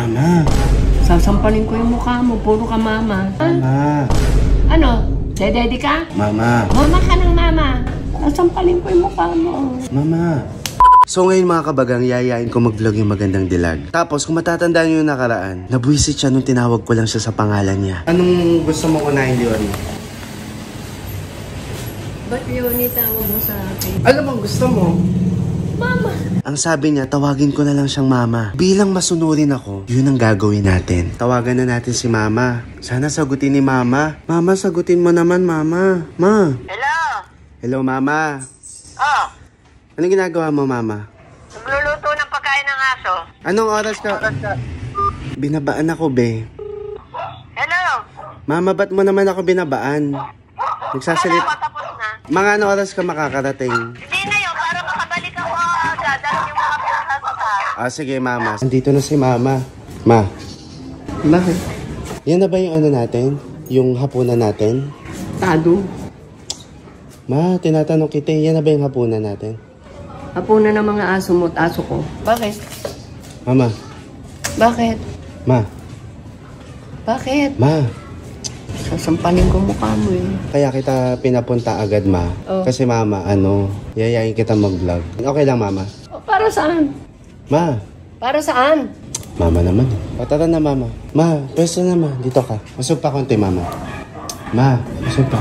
Mama. Sasampalin ko yung mukha mo. Puro ka mama. Mama. Ano? Dedede ka? Mama. Mama ka ng mama. Sasampalin ko yung mukha mo. Mama. So ngayon mga kabagang, yayain ko mag-vlog yung magandang dilag. Tapos kung matatandaan nyo yung nakaraan, nabwisit siya nung tinawag ko lang siya sa pangalan niya. Anong gusto mo unahin, Leonie? Ba't yun itawag mo sa akin? Alam mo, gusto mo? Mama. Ang sabi niya, tawagin ko na lang siyang mama. Bilang masunurin ako, yun ang gagawin natin. Tawagan na natin si mama. Sana sagutin ni mama. Mama, sagutin mo naman, mama. Ma. Hello? Hello, mama. Oh, Anong ginagawa mo, mama? nagluluto ng pagkain ng aso. Anong oras ka? Binabaan ako, be. Hello? Mama, ba't mo naman ako binabaan? Nagsasalit. Wala pa, tapos na. Mga anong oras ka makakarating? Hindi na yun, para makabalik ako agad. Dahil yung mga pinasasata. Ah, sige, mama. Nandito na si mama. Ma. Bakit? Yan na ba yung ano natin? Yung hapunan natin? Tado. Ma, tinatanong kita, yan na ba yung hapunan natin? Hapunan ng mga aso mo at aso ko. Bakit? Mama. Bakit? Ma. Bakit? Ma. Sasampalin ko mukha mo eh. Kaya kita pinapunta agad, ma. Oh. Kasi mama, yayain kita mag-vlog. Okay lang, mama? Para saan? Ma. Para saan? Mama naman. O, tara na, mama. Ma, pwesto na, ma. Dito ka. Masog pa konti, mama. Ma, masog pa.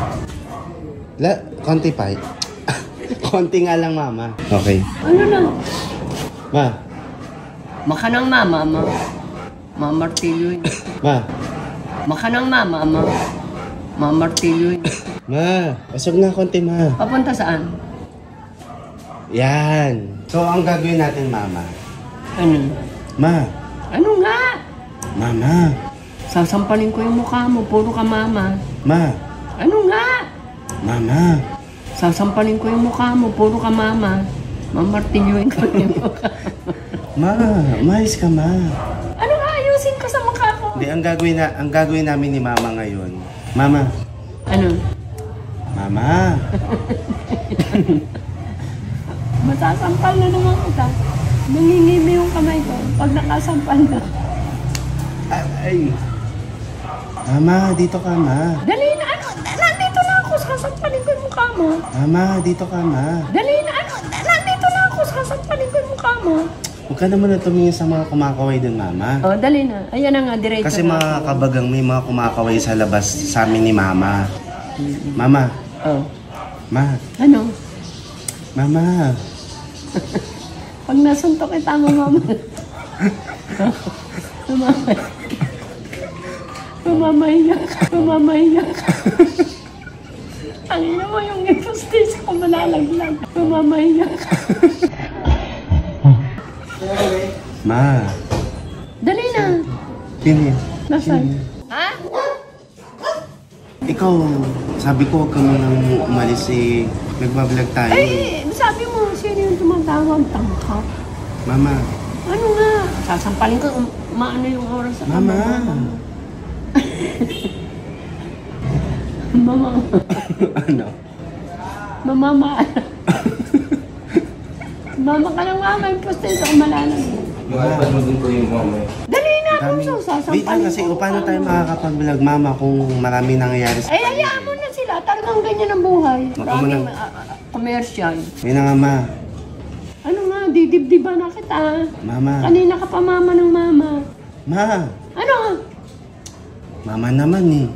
Konti pa. Konti nga lang, mama. Okay. Ano na? Ma. Maka ng mama, ma. Mamartilyo yun. Ma. Maka ng mama, ma. Mamartilyo yun. Ma. Masog na konti, ma. Papunta saan? Yan. So, ang gagawin natin, mama. Ano? Ma. Ano nga? Mama. Sasampalin ko yung mukha mo. Puro ka mama. Ma. Ano nga? Mama. Sasampalin ko yung mukha mo. Puro ka mama. Mamartilyuin ko yung mukha. Ma. Umayos ka, ma. Ano nga ayusin ko sa mukha ko? Hindi, ang gagawin namin ni mama ngayon. Mama. Ano? Mama. Masasampal na naman kita. Nangingimi yung kamay ko pag nakasampal na. Ay. Mama, dito ka, ma. Dali na ano? Nandito na ako. Sasampalin ko yung mukha mo. Mama, dito ka, ma. Dali na ano? Nandito na ako. Sasampalin ko yung mukha mo. Huwag ka naman na tumingin sa mga kumakaway dun, mama. Oh, dali na. Ayan na nga, diretso Kasi na mga ako. kabagang may mga kumakaway sa labas sa amin ni mama. Mama. Oh. Ma. Ano? Mama. Pag nasuntok kita mo, mama. Mamamahiya ka. Mamamahiya ka. Ang ina mo yung injustice ko malalaglag. Mamamahiya ka. Ma. Dali na. Sino yan? Nasaan? Ha? Ikaw, sabi ko huwag ka munang umalis eh. Nagbablog tayo. Ay, sabi mo, sino yung tumatawag? Tangkap. Mama. Ano nga? Sasampalin ko, maano yung oras sa Mama. Mama. Ano? Mama. Mama ka lang mama, yung postes ako malalang. Mama. Dali na, Dami. puso, Wait lang sasampalin kasi ko. paano tayo makakapag-vlog, mama, kung marami nangyayari sa Ay, hayaan mo na sila. Talagang ganyan ang buhay. Maraming commercial. Yun na nga, ma. Ano nga, didibdiba na kita. Mama. Kanina ka pa mama ng mama. Ma. Ano? Mama naman eh.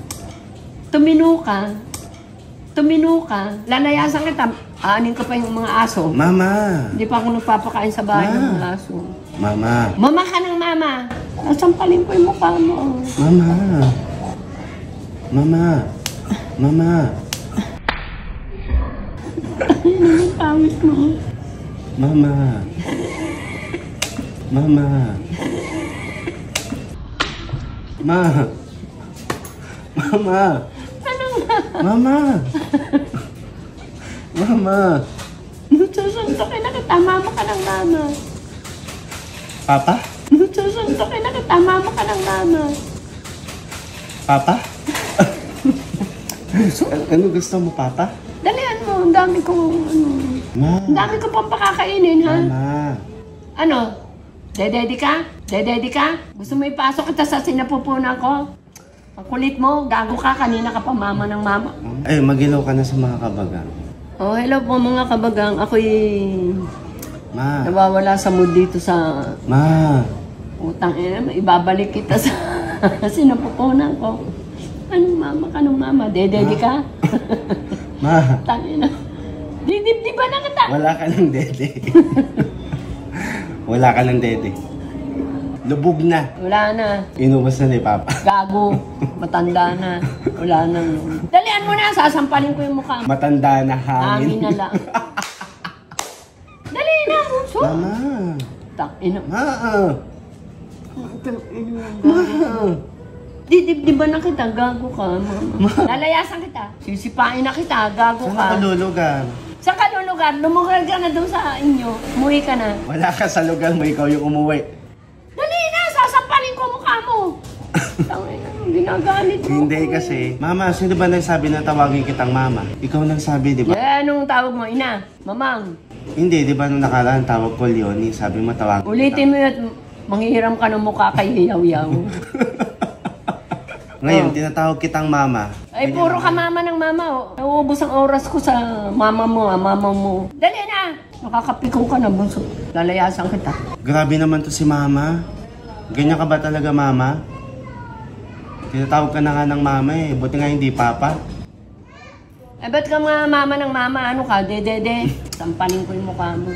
Tumino ka. Tumino ka. Lalayasan kita. Aanin ko pa yung mga aso. Mama. Hindi pa ako nagpapakain sa bahay ng mga aso. Mama. Mama ka ng mama. Nasampalin ko yung mukha mo. Mama. Mama. Mama. Ayun yung pawis mo. Mama. Mama. Ma. Mama. Ano nga? Mama. Mama. Susuntokin na kita. Mama ka ng mama. Papa? Susuntokin na kita. Mama ka ng mama. Papa? Ano gusto mo, Papa? Dalihan mo. Ang dami kong ano. Ma. Ang dami ko pang pakakainin, ha? Mama. Ano? Dedede ka? Dede ka? Gusto mo ipasok kita sa sinapupunan ko? Ang kulit mo, gago ka, kanina ka pa mama ng mama. Ay, magilaw ka na sa mga kabagang. Oh, hello po mga kabagang. Ako'y Ma. nawawala sa mood dito sa Ma. utang ina. Ibabalik kita sa sinapupunan ko. Anong mama? Dede ka? Ma. Tangina. Di ba na kita? Wala ka ng dede. Wala ka ng dede. Lubog na. Wala na. Inubos na ni Papa. Gago. Matanda na. Wala na. Dalian mo na. Sasampalin ko yung mukha mo. Matanda na Hangin hangin. na lang. Dali na, bunso. Mama. Tangina. Ma. Tangina. Ma. Di ba na kita? Gago ka, mama. Lalayasan kita. Sisipain na kita. Gago Saan ka. ka lulugar? Sa kalulugar, lumugar ka na doon sa inyo. Umuwi ka na. Wala ka sa lugar mo, ikaw yung umuwi. Dali na, sasampalin ko mukha mo. Tangina, ginagalit mo. Hindi kasi. Mama, sino ba nagsabi na tawagin kitang mama? Ikaw nagsabi, di ba? Eh, anong tawag mo? Ina? Mamang? Hindi, di ba nung nakaraan tawag ko Leonie, sabi mo tawagin Ulitin mo yun at manghihiram ka ng mukha kay Hiyaw-Yaw. Ngayon, tinatawag kitang mama. Ay, puro ka mama ng mama. Oh. Nauubos ang oras ko sa mama mo, mama mo. Dali na! Nakakapikaw ka na, bunso. Lalayasan kita. Grabe naman to si mama. Ganyan ka ba talaga, mama? Tinatawag ka na nga ng mama eh. Buti nga hindi papa. Eh, ba't ka mga mama ng mama? Ano ka? Dede. Sampaling ko yung mukha mo.